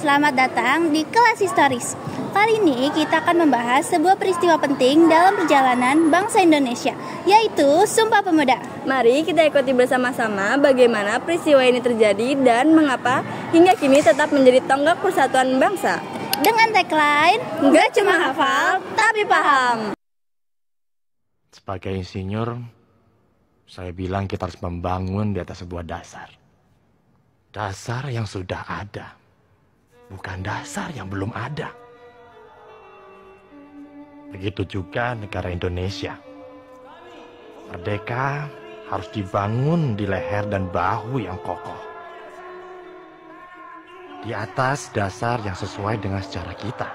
selamat datang di kelas historis. Kali ini kita akan membahas sebuah peristiwa penting dalam perjalanan bangsa Indonesia, yaitu Sumpah Pemuda. Mari kita ikuti bersama-sama bagaimana peristiwa ini terjadi dan mengapa hingga kini tetap menjadi tonggak persatuan bangsa. Dengan tagline, nggak cuma hafal, tapi paham. Sebagai insinyur, saya bilang kita harus membangun di atas sebuah dasar. Dasar yang sudah ada, bukan dasar yang belum ada. Begitu juga negara Indonesia. Merdeka harus dibangun di leher dan bahu yang kokoh. Di atas dasar yang sesuai dengan sejarah kita.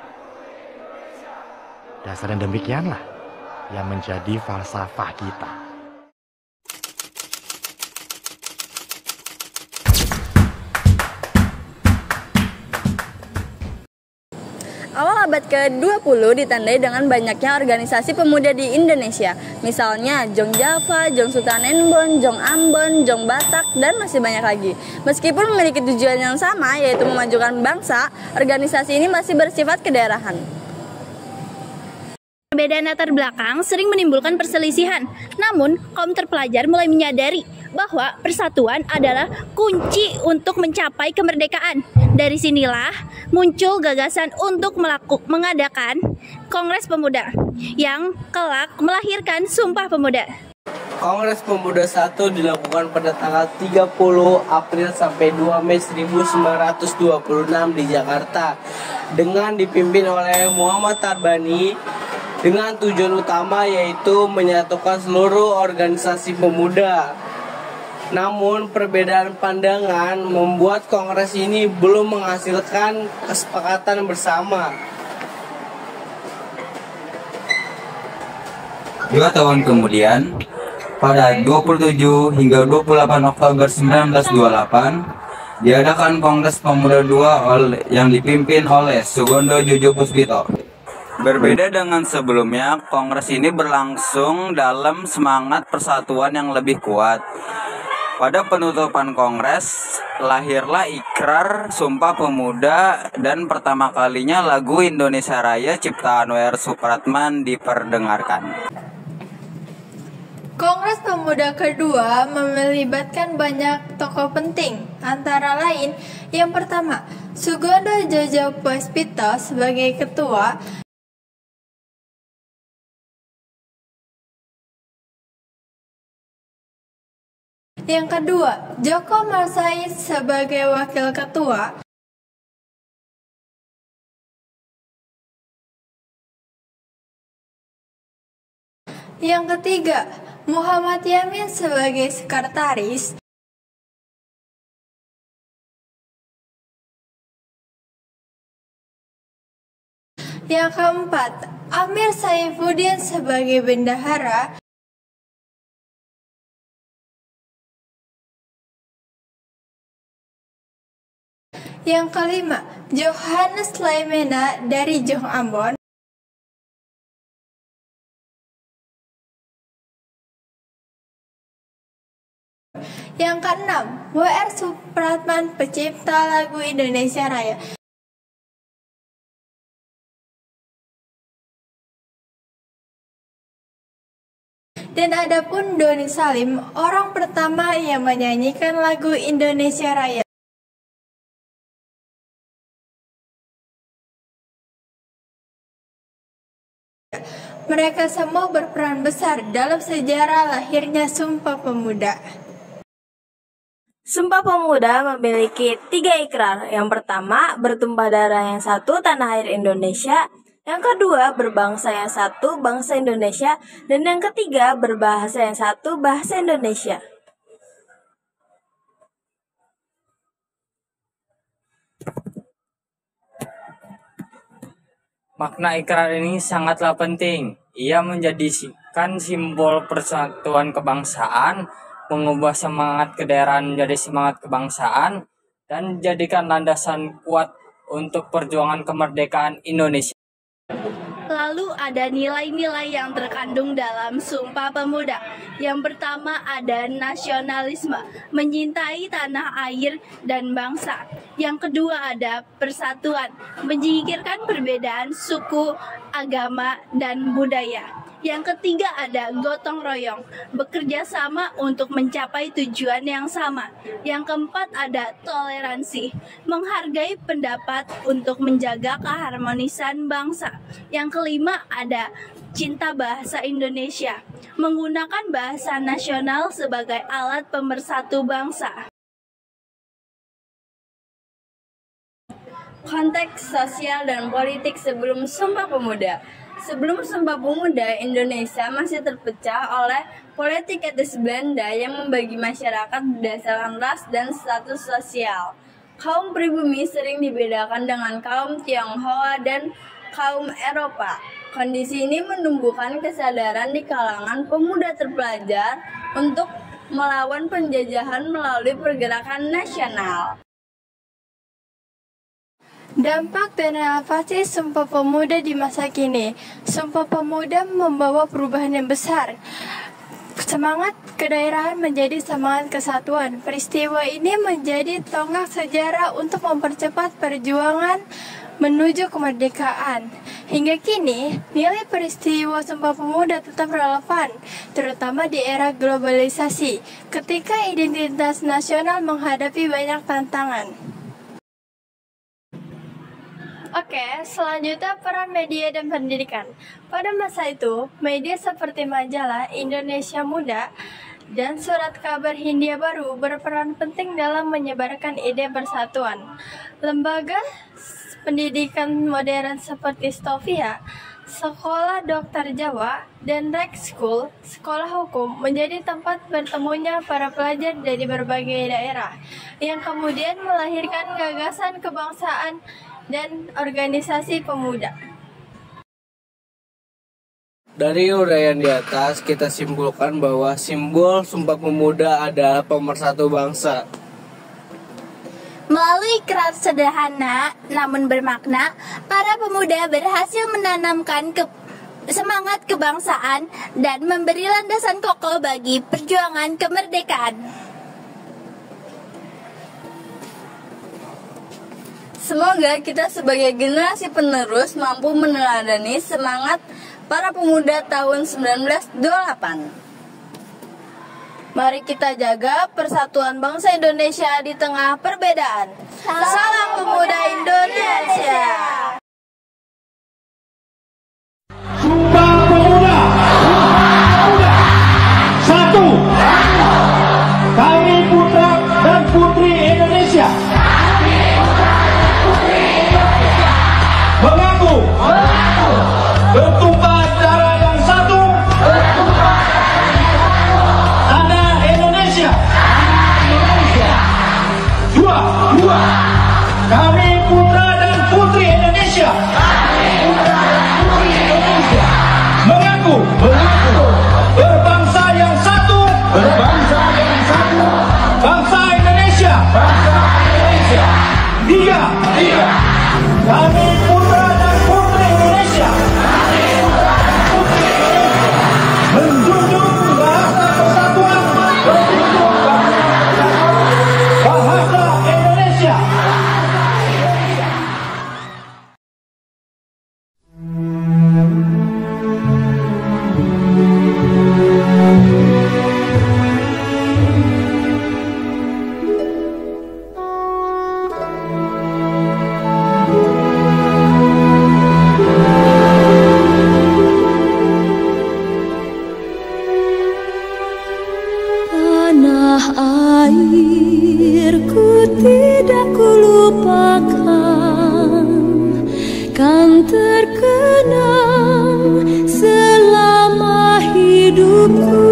Dasar yang demikianlah yang menjadi falsafah kita. Awal abad ke-20 ditandai dengan banyaknya organisasi pemuda di Indonesia. Misalnya Jong Java, Jong Sultanenbon, Jong Ambon, Jong Batak, dan masih banyak lagi. Meskipun memiliki tujuan yang sama, yaitu memajukan bangsa, organisasi ini masih bersifat kedaerahan. Perbedaan latar belakang sering menimbulkan perselisihan. Namun, kaum terpelajar mulai menyadari bahwa persatuan adalah kunci untuk mencapai kemerdekaan. Dari sinilah muncul gagasan untuk mengadakan Kongres Pemuda yang kelak melahirkan Sumpah Pemuda. Kongres Pemuda 1 dilakukan pada tanggal 30 April sampai 2 Mei 1926 di Jakarta dengan dipimpin oleh Muhammad Tarbani dengan tujuan utama yaitu menyatukan seluruh organisasi pemuda. Namun perbedaan pandangan membuat kongres ini belum menghasilkan kesepakatan bersama. 2 tahun kemudian, pada 27 hingga 28 Oktober 1928, diadakan Kongres Pemuda II yang dipimpin oleh Sugondo Jojo Puspito. Berbeda dengan sebelumnya, kongres ini berlangsung dalam semangat persatuan yang lebih kuat. Pada penutupan kongres, lahirlah ikrar Sumpah Pemuda dan pertama kalinya lagu Indonesia Raya ciptaan W.R. Supratman diperdengarkan. Kongres Pemuda kedua melibatkan banyak tokoh penting, antara lain yang pertama, Sugondo Jojo Puspito sebagai ketua, yang kedua, Djoko Marsait sebagai wakil ketua, yang ketiga, Muhammad Yamin sebagai sekretaris, yang keempat, Amir Saifuddin sebagai bendahara, yang kelima, Johannes Laimena dari Jong Ambon, yang keenam, W.R. Supratman pencipta lagu Indonesia Raya. Dan adapun Doni Salim, orang pertama yang menyanyikan lagu Indonesia Raya. Mereka semua berperan besar dalam sejarah lahirnya Sumpah Pemuda. Sumpah Pemuda memiliki 3 ikrar. Yang pertama, bertumpah darah yang satu, tanah air Indonesia. Yang kedua, berbangsa yang satu, bangsa Indonesia. Dan yang ketiga, berbahasa yang satu, bahasa Indonesia. Makna ikrar ini sangatlah penting. Ia menjadikan simbol persatuan kebangsaan, mengubah semangat kedaerahan menjadi semangat kebangsaan, dan jadikan landasan kuat untuk perjuangan kemerdekaan Indonesia. Lalu ada nilai-nilai yang terkandung dalam Sumpah Pemuda. Yang pertama ada nasionalisme, menyintai tanah air dan bangsa. Yang kedua ada persatuan, menyingkirkan perbedaan suku, agama, dan budaya. Yang ketiga ada gotong royong, bekerja sama untuk mencapai tujuan yang sama. Yang keempat ada toleransi, menghargai pendapat untuk menjaga keharmonisan bangsa. Yang kelima ada cinta bahasa Indonesia, menggunakan bahasa nasional sebagai alat pemersatu bangsa. Konteks sosial dan politik sebelum Sumpah Pemuda. Sebelum Sumpah Pemuda, Indonesia masih terpecah oleh politik etnis Belanda yang membagi masyarakat berdasarkan ras dan status sosial. Kaum pribumi sering dibedakan dengan kaum Tionghoa dan kaum Eropa. Kondisi ini menumbuhkan kesadaran di kalangan pemuda terpelajar untuk melawan penjajahan melalui pergerakan nasional. Dampak dan relevansi Sumpah Pemuda di masa kini. Sumpah Pemuda membawa perubahan yang besar. Semangat kedaerahan menjadi semangat kesatuan. Peristiwa ini menjadi tonggak sejarah untuk mempercepat perjuangan menuju kemerdekaan. Hingga kini, nilai peristiwa Sumpah Pemuda tetap relevan, terutama di era globalisasi, ketika identitas nasional menghadapi banyak tantangan. Oke, selanjutnya peran media dan pendidikan. Pada masa itu, media seperti majalah Indonesia Muda dan surat kabar Hindia Baru berperan penting dalam menyebarkan ide persatuan. Lembaga pendidikan modern seperti Stovia, Sekolah Dokter Jawa, dan Rek School, sekolah hukum, menjadi tempat bertemunya para pelajar dari berbagai daerah, yang kemudian melahirkan gagasan kebangsaan dan organisasi pemuda. Dari uraian di atas, kita simpulkan bahwa simbol Sumpah Pemuda adalah pemersatu bangsa. Melalui ikrar sederhana namun bermakna, para pemuda berhasil menanamkan semangat kebangsaan dan memberi landasan kokoh bagi perjuangan kemerdekaan. Semoga kita sebagai generasi penerus mampu meneladani semangat para pemuda tahun 1928. Mari kita jaga persatuan bangsa Indonesia di tengah perbedaan. Salam Pemuda Indonesia. Sumpah Pemuda. Satu. Kami putra dan putri Indonesia. Mengaku bertumpah darah yang satu, tanah Indonesia. Dua, kami putra dan putri Indonesia. Mengaku berbangsa yang satu, bangsa Indonesia. Tiga, kami putra dan putri Indonesia menjunjung bahasa persatuan, bahasa Indonesia. Airku tidak kulupakan, kan terkenang selama hidupku.